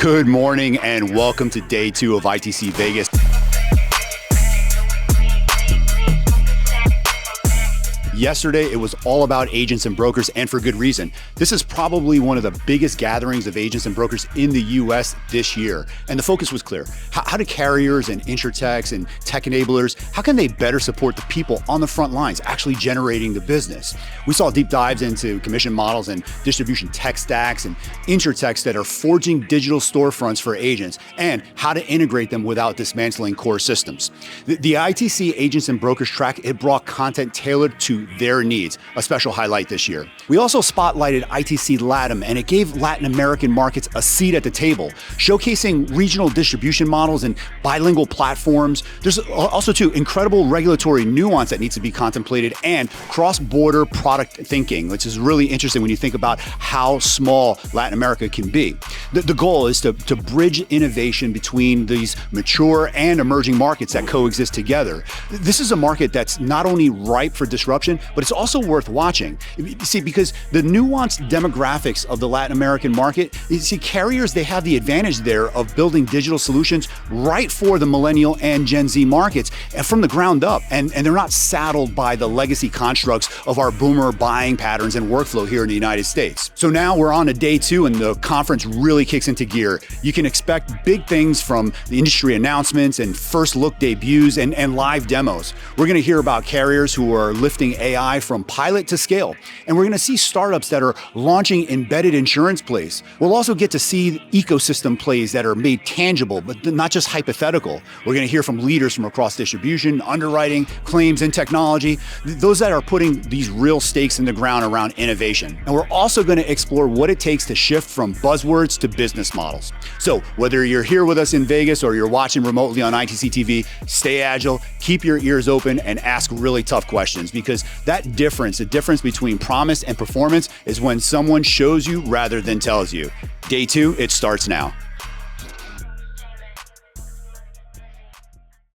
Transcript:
Good morning and welcome to day 2 of ITC Vegas. Yesterday, it was all about agents and brokers, and for good reason. This is probably one of the biggest gatherings of agents and brokers in the US this year. And the focus was clear. How do carriers and insurtechs and tech enablers, how can they better support the people on the front lines actually generating the business? We saw deep dives into commission models and distribution tech stacks and insurtechs that are forging digital storefronts for agents and how to integrate them without dismantling core systems. The ITC Agents and Brokers track, it brought content tailored to their needs, a special highlight this year. We also spotlighted ITC LATAM, and it gave Latin American markets a seat at the table, showcasing regional distribution models and bilingual platforms. There's also too incredible regulatory nuance that needs to be contemplated and cross-border product thinking, which is really interesting when you think about how small Latin America can be. The goal is to bridge innovation between these mature and emerging markets that coexist together. This is a market that's not only ripe for disruption, but it's also worth watching. You see, because the nuanced demographics of the Latin American market, you see, carriers, they have the advantage there of building digital solutions right for the millennial and Gen Z markets and from the ground up. And they're not saddled by the legacy constructs of our boomer buying patterns and workflow here in the United States. So now we're on to day 2 and the conference really kicks into gear. You can expect big things from the industry announcements and first look debuts and live demos. We're going to hear about carriers who are lifting AI from pilot to scale. And we're going to see startups that are launching embedded insurance plays. We'll also get to see ecosystem plays that are made tangible, but not just hypothetical. We're going to hear from leaders from across distribution, underwriting, claims, and technology, those that are putting these real stakes in the ground around innovation. And we're also going to explore what it takes to shift from buzzwords to business models. So whether you're here with us in Vegas or you're watching remotely on ITC TV, stay agile, keep your ears open, and ask really tough questions, because that difference, the difference between promise and performance, is when someone shows you rather than tells you. Day 2, it starts now.